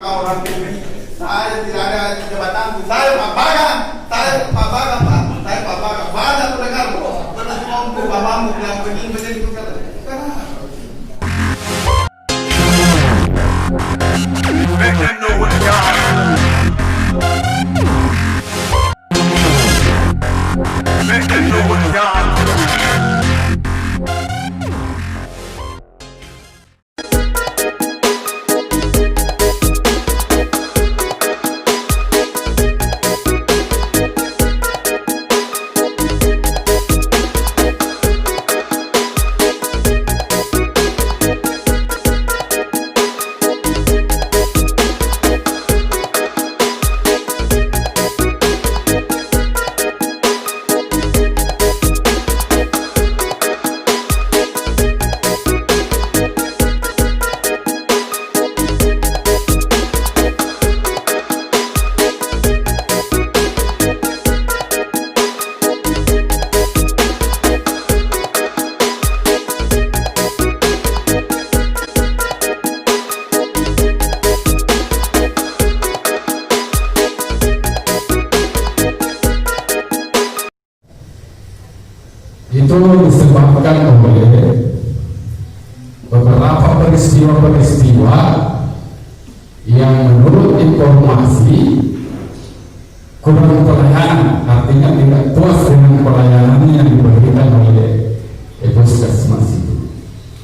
orang ini. Saya tidak ada jabatan. Saya Pak Baga. Saya Pak Baga, Pak. Saya Pak Baga. Banyak pendengar. Terus ngomong bapakmu yang begini itu kata. Make them know what they are. Make them know what they are. Itu disebabkan oleh beberapa peristiwa-peristiwa yang menurut informasi kurang pelayanan, artinya tidak puas dengan pelayanan yang diberikan oleh puskesmas itu.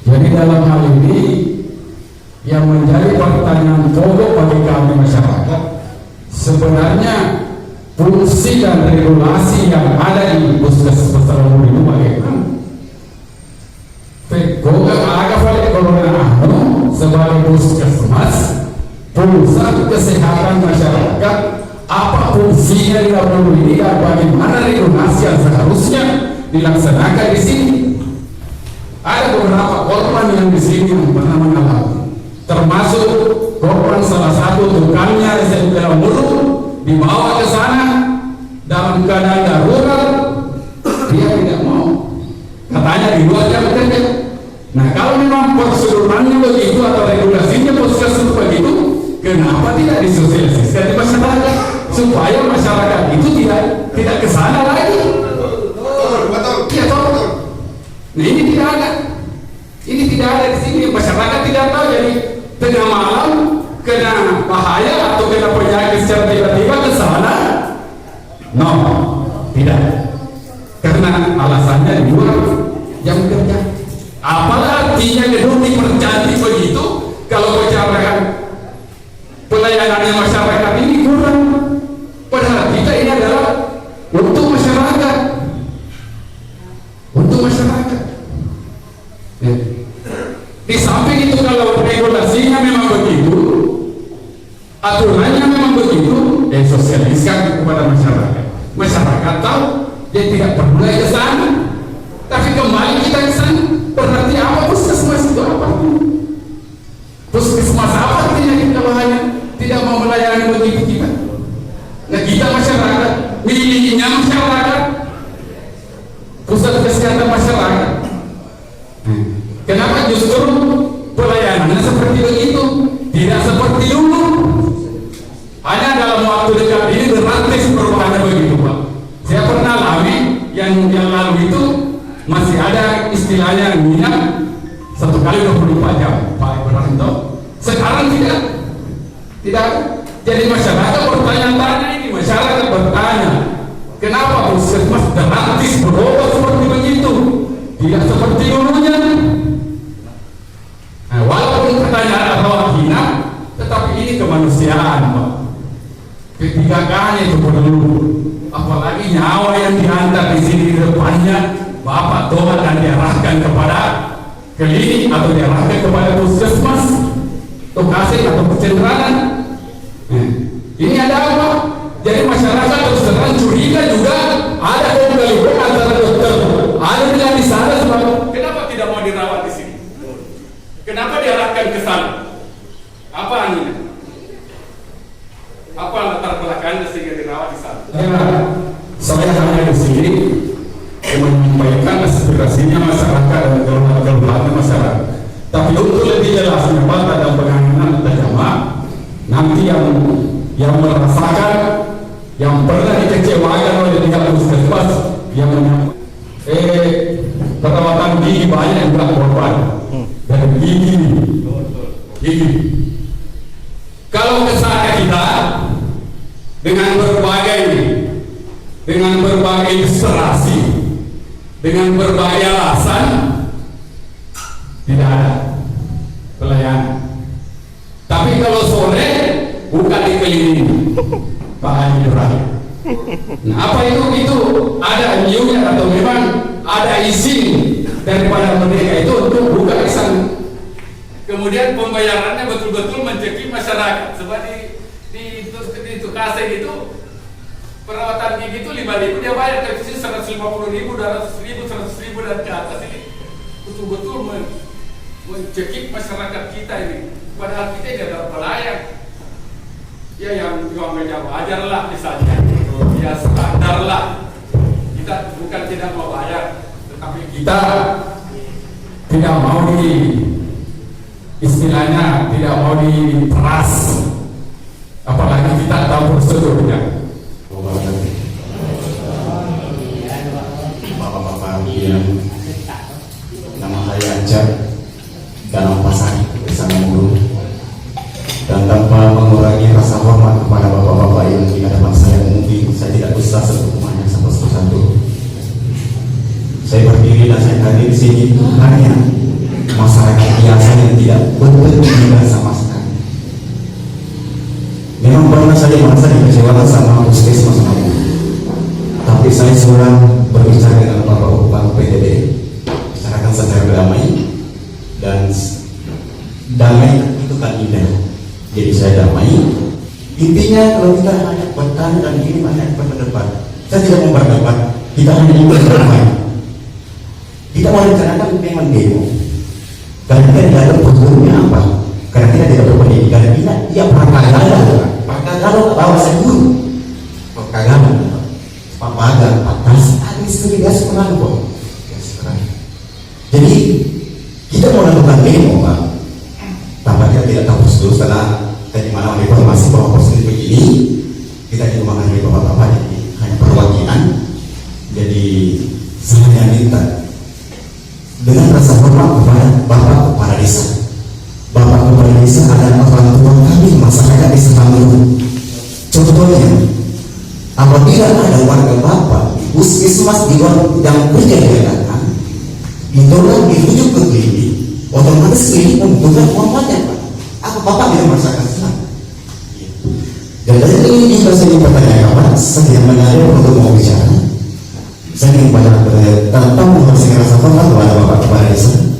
Jadi dalam hal ini yang menjadi pertanyaan pokok bagi kami masyarakat, sebenarnya fungsi dan regulasi yang ada di puskesmas terlalu itu bagaimana? Pegoga agak balik kalau sebagai puskesmas pusat kesehatan masyarakat, apa fungsinya di dalam ini dan bagaimana regulasi yang seharusnya dilaksanakan di sini? Ada beberapa korban yang di sini yang pernah mengalami, termasuk korban salah satu tukangnya SMK Mulu dibawa ke sana dalam keadaan darurat, dia tidak mau, katanya di luar jam kerja. Nah, kalau memang prosedurannya begitu atau regulasinya puskesmas begitu, kenapa tidak disosialisasikan di masyarakat supaya masyarakat itu tidak ke sana lagi? Betul. Iya, betul. Nah, ini tidak ada. Ini tidak ada di sini. Masyarakat tidak tahu, jadi tengah malam kena bahaya atau kena penyakit secara tiba-tiba ke sana. No, tidak. Karena alasannya di luar jam kerja. Apalah artinya gedung dipercantik begitu kalau masyarakat pelayanannya masyarakat ini kurang. Padahal kita ini adalah untuk masyarakat. Untuk masyarakat. Ya. Di samping itu kalau regulasinya memang begitu, aturannya memang begitu, sosialisasikan kepada masyarakat. Masyarakat tahu dia tidak perlu ke sana. Tapi kembali kita ke sana, berarti apa puskesmas itu apa? Puskesmas apa artinya kita hanya tidak mau melayani begitu kita? Nah, kita masyarakat, miliknya masyarakat, pusat kesehatan masyarakat. Kenapa justru pelayanannya seperti begitu? Tidak seperti dulu. Hanya dalam waktu dekat ini drastis perubahannya begitu, Pak. Saya pernah alami yang lalu itu masih ada istilahnya minyak 1 kali 24 jam, Pak Ibrahim. Sekarang tidak. Jadi masyarakat bertanya-tanya ini, masyarakat bertanya, kenapa puskesmas drastis berubah seperti begitu? Tidak seperti dulunya. Nah, walaupun pertanyaan atau hina, tetapi ini kemanusiaan, Pak. Ketikanya itu perlu, apalagi nyawa yang diantar di sini di depannya, Bapak tobat dan diarahkan kepada klinik atau diarahkan kepada puskesmas, lokasi atau pencerahan. Ini ada apa? Jadi masyarakat terus terang curiga juga ada kegalian antara dokter, ada yang di sana sebab kenapa tidak mau dirawat di sini? Kenapa diarahkan ke sana? Apa ini? Apa latar belakangnya sehingga dirawat di sana? Ya, saya hanya di sini menyampaikan aspirasinya masyarakat dan keluhan masyarakat. Tapi untuk lebih jelasnya Pak dalam penanganan jamaah, nah nanti yang merasakan, yang pernah dikecewakan oleh pihak puskesmas yang perawatan gigi banyak juga korban dan gigi. Kalau kesana kita dengan berbagai ilustrasi, dengan berbagai alasan, tidak ada pelayanan. Tapi kalau sore bukan dikelilingi Pak Haji Ibrahim. Nah, apa itu ada new-nya atau memang ada izin daripada mereka itu untuk buka isan. Kemudian pembayarannya betul-betul mencekik masyarakat. Sebab di Tukase itu perawatan gigi itu 5.000 dia bayar, tapi sini 150.000, 200.000, 100.000 dan ke atas ini betul-betul mencekik masyarakat kita ini. Padahal kita tidak ada pelayan. Ya yang meja wajar lah misalnya, ya standar lah. Kita bukan tidak mau bayar, tetapi kita tidak mau istilahnya tidak mau diperas, apalagi kita tahu prosedurnya. Bapak-bapak yang nama saya Anjar dalam pasar bersama guru, dan tanpa mengurangi rasa hormat kepada bapak-bapak yang di hadapan saya, mungkin saya tidak bisa semuanya satu-satu. Saya berdiri dan saya hadir di sini hanya masyarakat biasa yang tidak berpendidikan sama sekali. Memang pernah saya merasa dikecewakan sama puskesmas saya, tapi saya sudah berbicara dengan bapak-bapak PTD, bicarakan secara damai, dan damai itu kan indah. Jadi saya damai. Intinya kalau kita hanya bertanya dan ini banyak berdebat, saya tidak mau berdebat, kita hanya ingin berdamai. Kita mau rencanakan memang demo, karena kita tidak ada prosedurnya apa, karena kita tidak berpendidikan. Dia kalau bawa seguru perkagangan papagan patas administrasi penanggung. Jadi kita mau lakukan demo, Pak, tanpa kita tidak tahu prosedur. Setelah tadi malam informasi bahwa prosedur begini, kita juga menghadiri bapak-bapak, jadi hanya perwakilan. Jadi saya minta dengan rasa hormat kepada bapak kepala desa. Bapak kepala desa adalah orang tua kami masyarakat desa Tanggung. Contohnya, apabila ada warga bapak di puskesmas di luar yang kerja di datang, ditolak dirujuk ke klinik, otomatis klinik membutuhkan uangnya, Pak. Apa bapak tidak merasakan senang? Dan dari ini juga saya bertanya, Pak, saya menarik untuk mau bicara. Saya ingin banyak tanpa mengurangi rasa hormat kepada bapak kepala desa.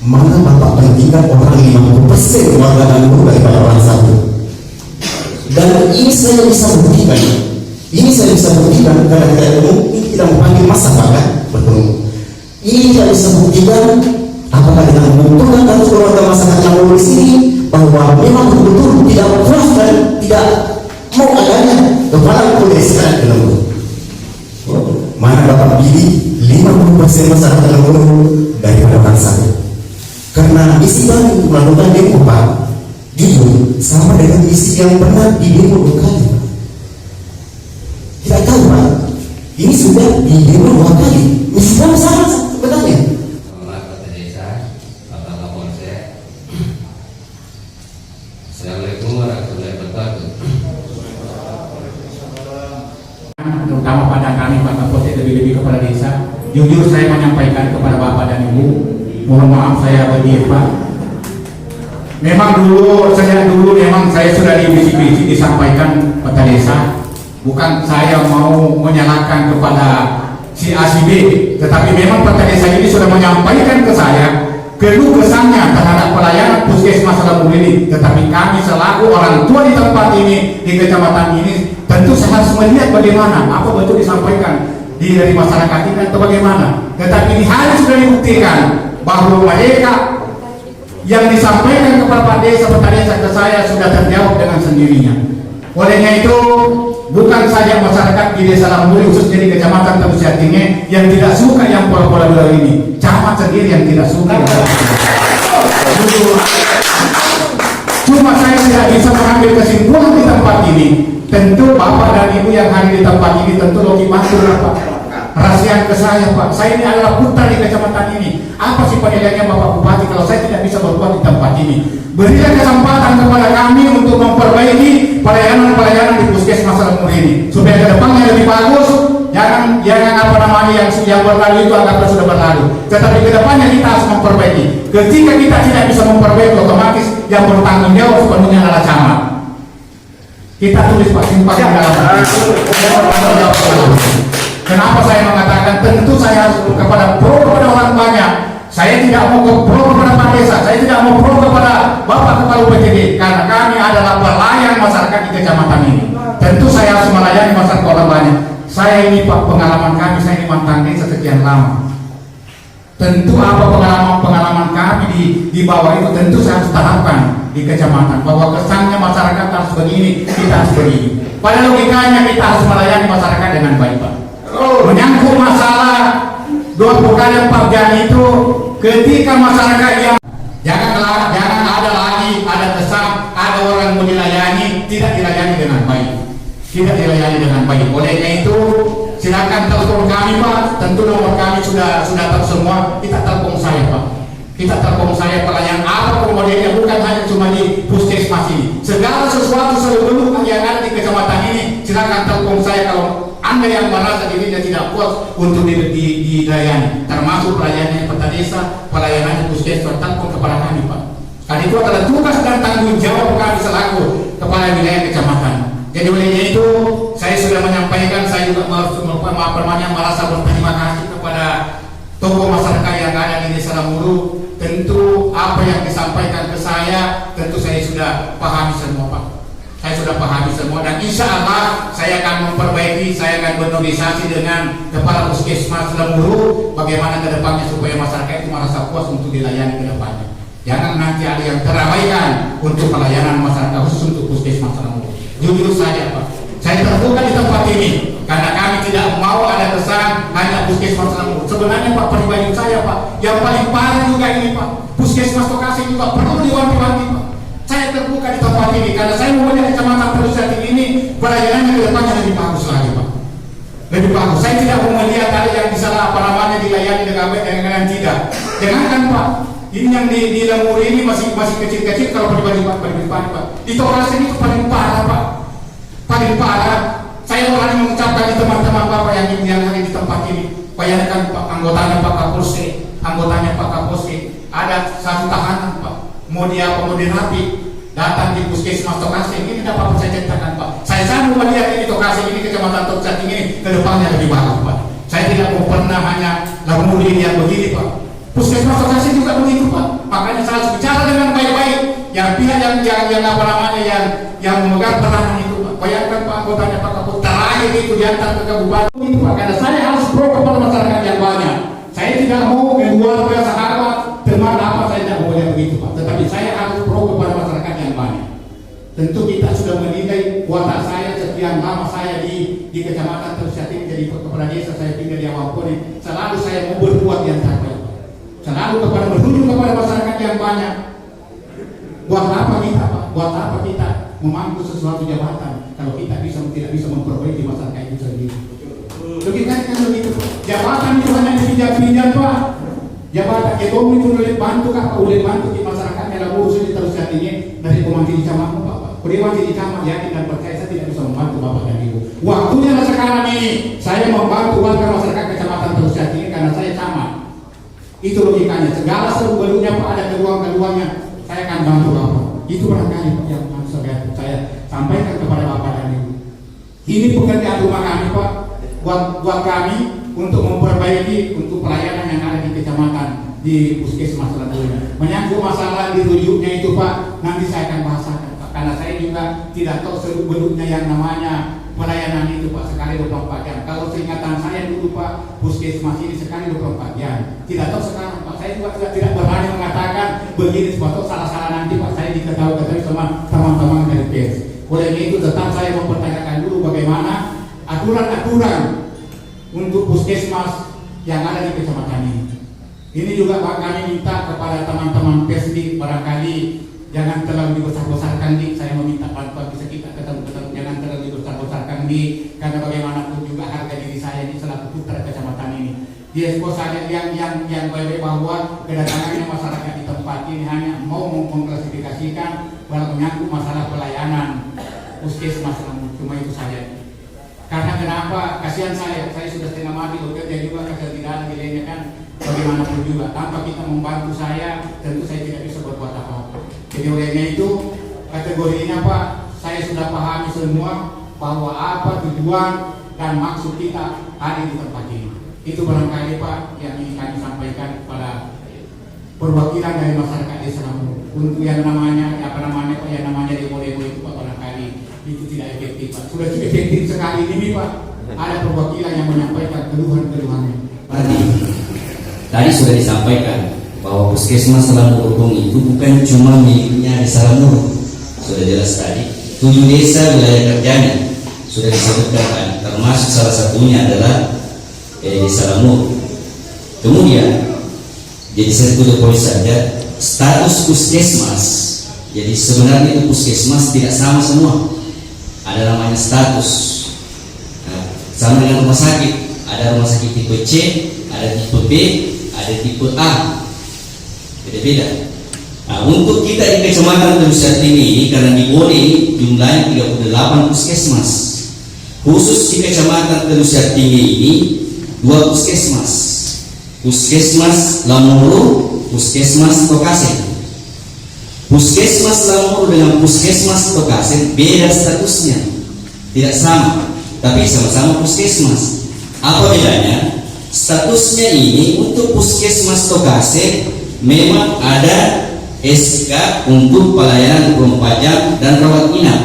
Mana bapak pendidikan orang 50% warga Tanggung daripada orang satu. Dan ini saya bisa buktikan. Ini saya bisa buktikan karena kita mungkin tidak memanggil masa bahkan bertemu. Ini tidak bisa buktikan apakah dengan mengumpulkan kartu keluarga masyarakat yang di sini bahwa memang betul-betul tidak puas dan tidak mau adanya kepala desa dan Tanggung. Mana bapak pilih 50% masyarakat Tanggung daripada orang satu. Karena isi bagi untuk melakukan demo, Pak, jujur sama dengan isi yang pernah di demo 2 kali. Tidak tahu, Pak, ini sudah di demo 2 kali. Misi kami sama sebenarnya. Kepala Desa, Bapak Kapolsek. Assalamualaikum warahmatullahi wabarakatuh. Terutama pada kami Pak Kapolsek, lebih-lebih kepala desa, jujur saya menyampaikan kepada Bapak dan Ibu, mohon maaf saya berdiri, Pak. Memang dulu saya sudah dibisik-bisik disampaikan kepala desa, bukan saya mau menyalahkan kepada si A si B, tetapi memang kepala desa ini sudah menyampaikan ke saya keluh kesahnya terhadap pelayanan puskesmas Tanggung ini. Tetapi kami selaku orang tua di tempat ini, di kecamatan ini, tentu saya harus melihat bagaimana apa betul disampaikan dari masyarakat ini atau bagaimana. Tetapi ini harus sudah dibuktikan bahwa mereka yang disampaikan kepada Pak Desa ke saya sudah terjawab dengan sendirinya. Olehnya itu bukan saja masyarakat di Desa Lamburi khususnya di Kecamatan Tebu Siatinge yang tidak suka yang pola-pola beliau ini, camat sendiri yang tidak suka. cuma saya tidak bisa mengambil kesimpulan di tempat ini. Tentu Bapak dan Ibu yang hadir di tempat ini tentu lagi matur Pak. Rahasian ke saya Pak, saya ini adalah putra di kecamatan ini. Apa sih penilaiannya Bapak Bupati kalau saya tidak bisa berbuat di tempat ini? Berikan kesempatan kepada kami untuk memperbaiki pelayanan di Puskesmas Lemur ini supaya ke depannya lebih bagus. Jangan apa namanya yang berlalu itu anggaplah sudah berlalu. Tetapi ke depannya kita harus memperbaiki. Ketika kita tidak bisa memperbaiki, otomatis yang bertanggung jawab sepenuhnya adalah camat. Kita tulis Pak simpan di dalam. Kenapa saya mengatakan tentu saya harus kepada orang banyak. Saya tidak mau pro kepada Pak Desa, saya tidak mau pro kepada Bapak Kepala UPTD, karena kami adalah pelayan masyarakat di kecamatan ini. Tentu saya harus melayani masyarakat orang banyak. Saya ini Pak, pengalaman kami, saya ini mantan desa sekian lama. Tentu apa pengalaman kami di bawah itu tentu saya harus terapkan di kecamatan bahwa kesannya masyarakat harus begini, kita harus begini. Pada logikanya kita harus melayani masyarakat dengan baik Pak. Menyangkut masalah 20 kali 4 jam itu ketika masyarakat yang jangan ada lagi ada kesan ada orang mau dilayani tidak dilayani dengan baik. Olehnya itu silakan telepon kami Pak, tentu nomor kami sudah tersemua. Kita telepon saya Pak, kita telepon saya pelayan apa modelnya, bukan hanya cuma di Puskesmas ini, segala sesuatu seluruh yang ada di kecamatan ini silakan telepon saya kalau Anda yang merasa dirinya tidak puas untuk dilayani, termasuk pelayanan peta desa, pelayanan Puskesmas, telepon kepada kami Pak. Karena itu adalah tugas dan tanggung jawab kami selaku kepala wilayah kecamatan. Jadi olehnya itu saya sudah menyampaikan, saya juga merasa berterima kasih kepada tokoh masyarakat yang ada di Desa Lemuru. Tentu apa yang disampaikan ke saya tentu saya sudah pahami semua Pak. Saya sudah pahami semua dan insya Allah saya akan memperbaiki, saya akan bernegosiasi dengan Kepala Puskesmas Lemuru bagaimana ke depannya supaya masyarakat itu merasa puas untuk dilayani ke depannya. Jangan nanti ada yang terabaikan untuk pelayanan masyarakat khusus untuk Puskesmas Lemuru. Jujur saja Pak, saya terbuka di tempat ini karena kami tidak mau ada kesan hanya Puskesmas Lemuru. Sebenarnya Pak, pribadi saya Pak, yang paling parah juga ini Pak, Puskesmas Tokasi juga perlu diwanti-wanti Pak. Saya terbuka di tempat ini karena saya mau melihat kecamatan Tokasi ini pelayanannya ke depannya lebih bagus lagi Pak, lebih bagus. Saya tidak mau melihat ada yang bisa dilayani dengan baik dengan tidak. Jangankan Pak, ini yang di Lemur ini masih kecil-kecil kalau pribadi Pak. Di Tokasi ini paling parah Pak, paling parah. Saya berani mengucapkan di teman-teman Bapak yang ada di tempat ini. Bayangkan Pak, anggotanya Pak Kapolsek, ada satu tahanan Pak, mau dirapi, datang di Puskesmas Tokasi ini tidak apa-apa saya ceritakan Pak. Saya sanggup melihat ini Tokasi ini kecamatan Tokasi ini ke depannya lebih bagus Pak. Saya tidak mau pernah hanya Lemur ini yang begini Pak. Puskesmas Tokasi juga begitu Pak. Makanya saya harus bicara dengan baik-baik. Yang pihak yang memegang peranan itu Pak. Bayangkan Pak, anggotanya Pak Kapolsek terakhir itu diantar ke kabupaten itu Pak. Karena saya harus pro kepada masyarakat yang banyak. Saya tidak mau keluarga, sahabat, teman apa saya tidak boleh begitu Pak. Tetapi saya harus pro kepada masyarakat yang banyak. Tentu kita sudah menilai watak saya sekian lama saya di kecamatan Tersiatin jadi kepala desa, saya tinggal di Awapone. Selalu saya mau berbuat yang terbaik. Selalu berhubung kepada masyarakat yang banyak. Buat apa kita Pak? Buat apa kita memangku sesuatu jabatan kalau kita tidak bisa memperbaiki masyarakat itu sendiri? Logikanya kan begitu. Jabatan itu hanya dipinjam Pak. Jabatan ekonomi itu boleh bantu Pak, boleh bantu di masyarakatnya lah urusan terus saat ini dari pemangku di camat Pak. Pemangku di camat yakin dan percaya saya tidak bisa membantu Bapak dan Ibu. Waktunya sekarang ini saya membantu warga masyarakat kecamatan terus saat ini karena saya camat. Itu logikanya. Segala seluruhnya Pak ada keluang-keluangnya saya akan bantu Bapak. Itu barangkali Pak yang saya sampaikan kepada Bapak dan Ibu. Ini pekerjaan rumah kami Pak, buat kami untuk memperbaiki untuk pelayanan yang ada di kecamatan di Puskesmas Lemur. Menyangkut masalah dirujuknya itu Pak, nanti saya akan bahasakan Pak. Karena saya juga tidak tahu seluruh bentuknya yang namanya pelayanan itu Pak, sekali 24 jam. Kalau seingatan saya dulu Pak, Puskesmas ini sekali 24 jam. Tidak tahu sekarang Pak, saya juga tidak berani mengatakan begini sebab salah-salah nanti Pak saya diketahui sama teman-teman dari pers. Oleh itu tetap saya mempertanyakan dulu bagaimana aturan-aturan untuk Puskesmas yang ada di kecamatan ini. Ini juga Pak kami minta kepada teman-teman pers di barangkali Jangan terlalu dibesar-besarkan di, saya meminta bantuan bisa kita ketemu, jangan terlalu dibesar-besarkan di, karena bagaimanapun juga harga diri saya ini selaku putra kecamatan ini. Dia saya yang baik bahwa kedatangannya masyarakat di tempat ini hanya mau mengklasifikasikan bahwa menyangkut masalah pelayanan puskesmas, cuma itu saja. Karena kenapa? Kasihan saya sudah setengah mati bekerja juga, kasihan tidak ada nilainya kan. Bagaimanapun juga, tanpa kita membantu saya, tentu saya tidak bisa berbuat apa-apa. Jadi olehnya itu kategorinya Pak, saya sudah pahami semua bahwa apa tujuan dan maksud kita ada di tempat ini. Itu barangkali Pak yang ingin kami sampaikan kepada perwakilan dari masyarakat desa Lamuru. Untuk yang namanya Pak, yang namanya demo-demo itu Pak, barangkali itu tidak efektif Pak. Sudah cukup efektif sekali ini Pak, ada perwakilan yang menyampaikan keluhan-keluhannya. Tadi sudah disampaikan bahwa puskesmas Lamuru itu bukan cuma miliknya desa Lamuru. Sudah jelas tadi 7 desa wilayah kerjanya sudah disebutkan, termasuk salah satunya adalah desa Lamuru. Kemudian jadi saya poin saja status puskesmas. Jadi sebenarnya itu puskesmas tidak sama semua. Ada namanya status. Nah, sama dengan rumah sakit. Ada rumah sakit tipe C, ada tipe B, ada tipe A, beda-beda. Nah, untuk kita di Kecamatan Telusar ini karena di Bone ini jumlahnya 38 puskesmas. Khusus di Kecamatan Telusar Tinggi ini 2 puskesmas, Puskesmas Lamuru, Puskesmas Tokasen. Puskesmas Lamuru dengan Puskesmas Tokasen beda statusnya, tidak sama, tapi sama-sama puskesmas. Apa bedanya? Statusnya ini untuk Puskesmas Tokasen memang ada SK untuk pelayanan 24 jam dan rawat inap.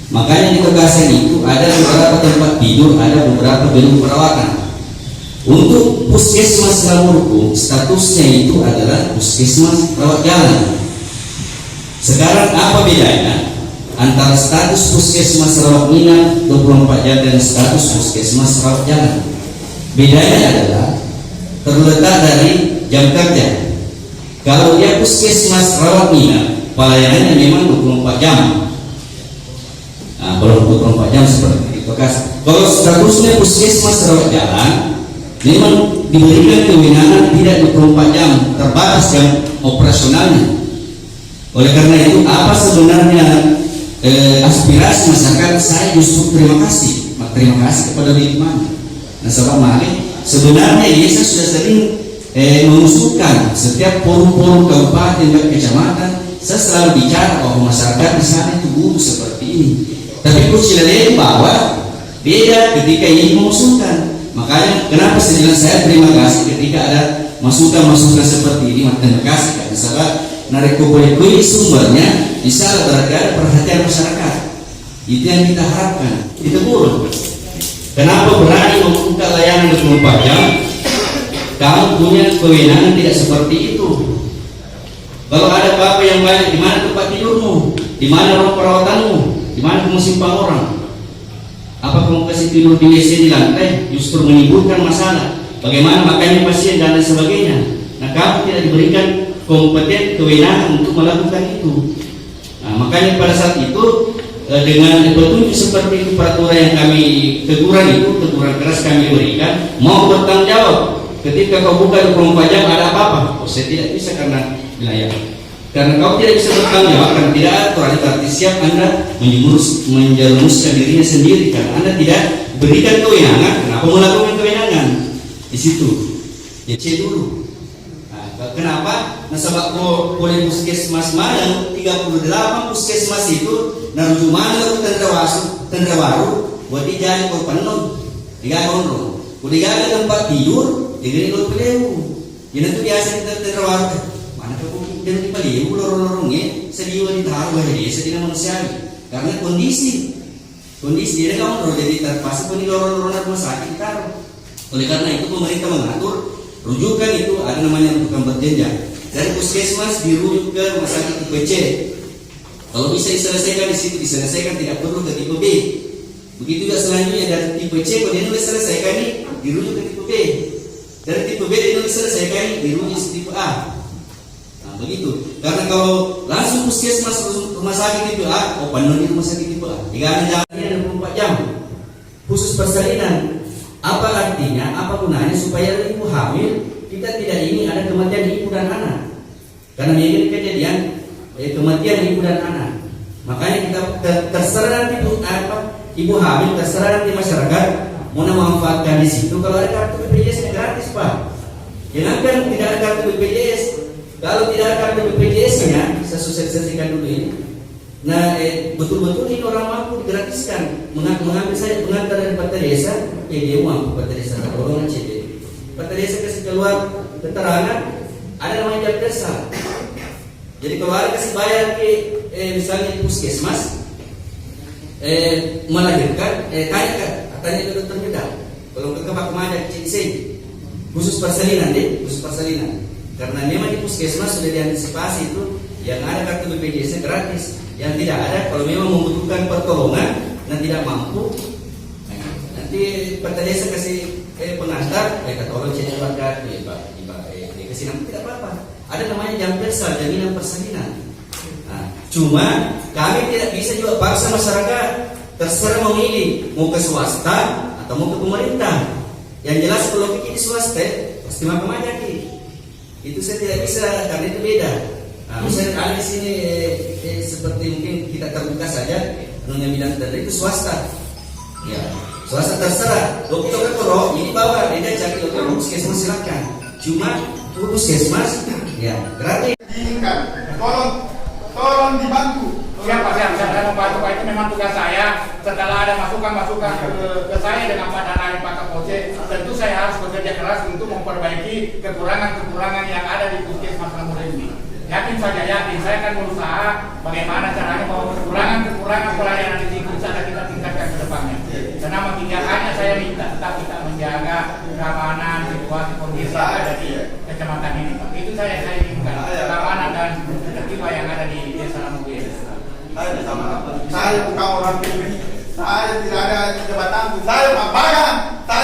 Makanya di Tokasen itu ada beberapa tempat tidur, ada beberapa gedung perawatan. Untuk Puskesmas Lamuru statusnya itu adalah Puskesmas rawat jalan. Sekarang apa bedanya antara status Puskesmas rawat inap 24 jam dan status Puskesmas rawat jalan? Bedanya adalah terletak dari jam kerja. Kalau dia Puskesmas rawat inap, pelayanannya memang 24 jam. Nah, kalau 24 jam seperti itu. Kalau statusnya Puskesmas rawat jalan, memang diberikan kewenangan tidak 24 jam, terbatas jam operasionalnya. Oleh karena itu, apa sebenarnya aspirasi masyarakat? Saya justru terima kasih kepada Bikman. Nah, sebab sebenarnya saya sudah sering mengusulkan setiap forum-forum kabupaten dan kecamatan, saya selalu bicara bahwa masyarakat di sana itu butuh seperti ini. Tapi kucilain bahwa beda ketika ini mengusulkan. Makanya kenapa saya terima kasih ketika ada masukan-masukan seperti ini. Terima kasih karena sebab narik ini sumbernya bisa berarti ada perhatian masyarakat. Itu yang kita harapkan. Itu buruk. Kenapa berani membuka layanan 24 jam? Kamu punya kewenangan tidak seperti itu. Kalau ada apa-apa yang banyak, di mana tempat tidurmu? Di mana ruang perawatanmu? Di mana kamu simpang orang? Apa kamu kasih tidur di WC di lantai? Justru menimbulkan masalah. Bagaimana makanya pasien dan lain sebagainya. Nah, kamu tidak diberikan kompeten kewenangan untuk melakukan itu. Nah, makanya pada saat itu dengan petunjuk seperti itu, peraturan yang kami teguran keras kami berikan, mau bertanggung jawab. Ketika kau buka 24 jam ada apa-apa, saya tidak bisa karena wilayah. Karena kau tidak bisa bertanggung jawab karena tidak ada aturan, berarti siap Anda menjerumuskan dirinya sendiri karena Anda tidak berikan kewenangan. Kenapa melakukan kewenangan? Di situ, ya cek dulu. Kenapa? Nah, sebab boleh puskesmas mana 38 puskesmas itu naruju mana lalu tendrawaru buat dijadi korban tiga orang. Udah ada tempat tidur, jadi lo peleu. Jadi itu biasa kita tendrawaru. Mana kau dan di peleu lorong-lorongnya sediwa ditaruh aja dia sedina manusiawi. Karena kondisi dia kamu jadi terpaksa pun di lorong-lorong rumah sakit ditaruh. Oleh karena itu pemerintah mengatur rujukan itu ada namanya rujukan berjenjang. Dari puskesmas dirujuk ke rumah sakit tipe C. Kalau bisa diselesaikan di situ diselesaikan, tidak perlu ke tipe B. Begitu juga selanjutnya dari tipe C kalau dia nulis selesaikan ini dirujuk ke tipe B. Dari tipe B dia nulis selesaikan ini dirujuk ke tipe A. Nah, begitu. Karena kalau langsung puskesmas rumah sakit itu penuh di rumah sakit itu jangan 24 jam khusus persalinan. Apa artinya, apa gunanya supaya ibu hamil kita tidak ingin ada kematian ibu dan anak, karena ini kejadian kematian ibu dan anak. Makanya kita terserah nanti ibu hamil, terserah nanti masyarakat mau memanfaatkan di situ. Kalau ada kartu BPJS gratis Pak, jangankan tidak ada kartu BPJS. Kalau tidak ada kartu BPJS-nya, saya sosialisasikan dulu ini. Nah, betul-betul ini orang mampu digratiskan. Mengambil saya pengantar dari Pak Desa, dia mampu Pak Desa, golongan CD. Pak Desa kasih keluar keterangan, ada namanya jabdesa. Jadi kalau ada kasih bayar ke misalnya di puskesmas, melahirkan, tanya ke dokter bedah. Kalau ke Pak Kemada CIC, khusus persalinan deh, khusus persalinan. Karena memang di puskesmas sudah diantisipasi itu, yang ada kartu BPJS gratis, yang tidak ada kalau memang membutuhkan pertolongan dan tidak mampu, nanti Pak Desa kasih pengantar, kata orang jadi warga, kasih nama tidak apa-apa. Ada namanya jambesal, jaminan persalinan. Nah, cuma kami tidak bisa juga paksa masyarakat terserah memilih mau ke swasta atau mau ke pemerintah. Yang jelas kalau kita di swasta pasti makan majaki. Itu saya tidak bisa karena itu beda. Nah, misalnya kali di sini seperti mungkin kita terbuka saja, yang bilang tadi itu swasta. Ya, swasta terserah. Dokter kalau ini bawa dia cari dokter puskesmas silakan. Cuma puskesmas ya gratis. Diinginkan, tolong dibantu. Siapa saya membantu Pak, itu memang tugas saya. Setelah ada masukan ke saya dengan Pak Danari Pak Kapolsek, tentu saya harus bekerja keras untuk memperbaiki kekurangan-kekurangan yang ada di puskesmas Lamur ini. Yakin saya akan berusaha bagaimana caranya bahwa kekurangan pelayanan di sini bisa kita tingkatkan ke depannya. Karena hanya saya minta tetap kita menjaga keamanan, situasi kondisi yang ada di kecamatan ini Pak. Itu saya inginkan, keamanan dan ketertiban yang ada di desa Lamur ini. Saya bukan orang pribadi, saya tidak ada jabatanku, saya Pak Baga, Pak,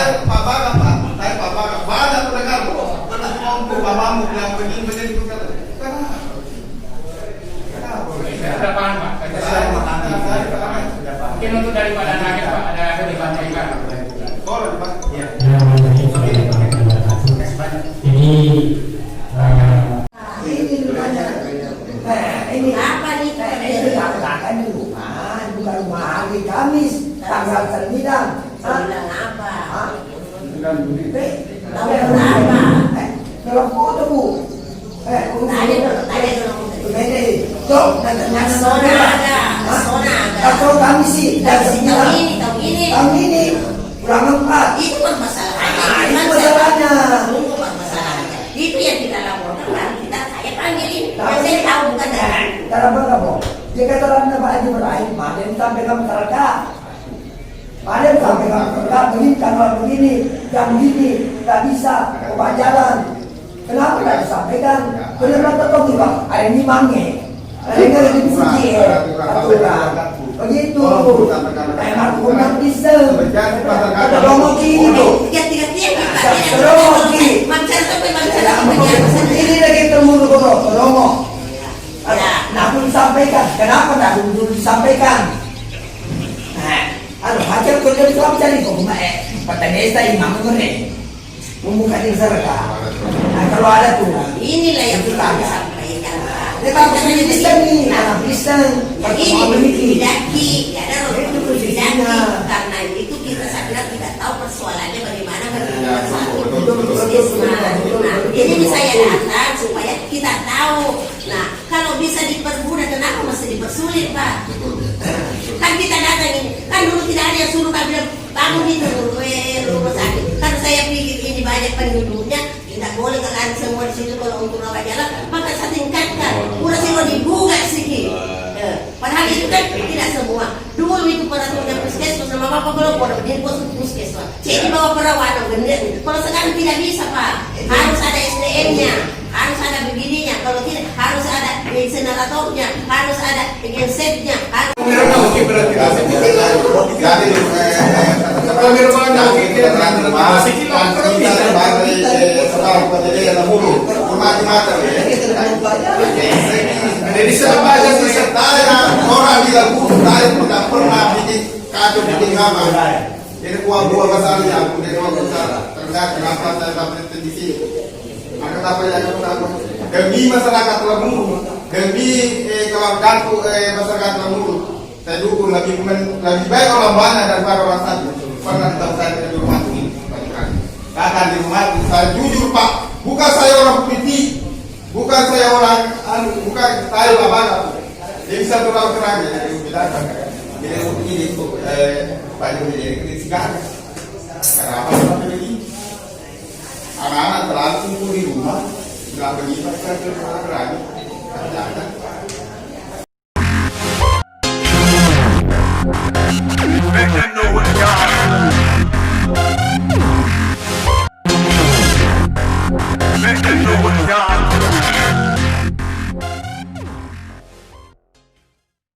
saya Pak Baga, banyak pendengar, pernah ngomong bapakmu bilang begini itu kata, Sudah paham Pak, mungkin untuk daripada nanya Pak, ada yang disampaikan. Ini apa nih? Ini katakan di rumah hari Kamis tanggal 9. Sembilan apa? Tahun apa? Kalau foto Bu. Tanya dulu. Atau Kamis sih. Tahun ini. Kurang 4. Itu kan masalahnya. Itu masalahnya. Itu yang kita laporkan. Saya panggilin. Saya tahu bukan dari. Cara bangga Bu. Jika terangnya Pak Haji Beraim, ada yang sampaikan masyarakat. Ada yang sampaikan masyarakat, begini kalau begini, yang begini, tak bisa, obat jalan. Kenapa tak disampaikan? Benar-benar tertentu Pak, ada yang imamnya. Ada yang ada di masjid, aturan. Begitu. Emang kurang bisa. Ada ngomong gini. Ini lagi termulu ngomong. Nah, belum disampaikan. Kenapa tak dulu disampaikan? Hajar kerja di kelam cari kok Pak Desa imam ngene. Membuka di serta. Nah, kalau ada tuh. Inilah yang kita sampaikan. Kita punya Kristen nih, anak Kristen. Ini daki, ada roh itu daki. Karena itu kita sadar tidak tahu persoalannya bagaimana ini bisa ya datang supaya kita tahu. Nah, kalau bisa dipermudah, kenapa mesti dipersulit Pak? Kan kita datang ini, kan dulu tidak ada yang suruh kami bilang bangun itu rumah sakit. Kan saya pikir ini banyak penduduknya, tidak boleh kan semua di situ kalau untuk rawat jalan, maka saya tingkatkan. Udah sih mau dibuka sedikit. Padahal itu kan tidak semua. Dulu itu peraturan puskesmas sama bapak belum pada berdiri puskesmas. Jadi bawa perawatan benar. Kalau sekarang tidak bisa Pak, harus ada SDM-nya, harus ada begininya. Kalau tidak harus ada inseneratornya, harus ada gensetnya. Jadi selama saya orang bilang saya tidak pernah bikin kacau bikin apa. Jadi buah-buah masalahnya aku dari waktu saya terlihat kenapa saya dapat di sini. Maka apa yang aku tahu demi masyarakat Lemuru, demi kawan-kawanku masyarakat Lemuru, saya dukung lebih baik orang banyak daripada orang satu. Pernah tahu saya di rumah ini, bahkan di rumah itu saya jujur Pak, bukan saya orang politik, bukan saya orang bukan saya bapak. Jadi satu orang terang ya, bilang jadi ini Pak Jokowi jadi kritik kenapa sampai begini? Anak-anak terlalu kumpul di rumah, nggak begitu, saya berani,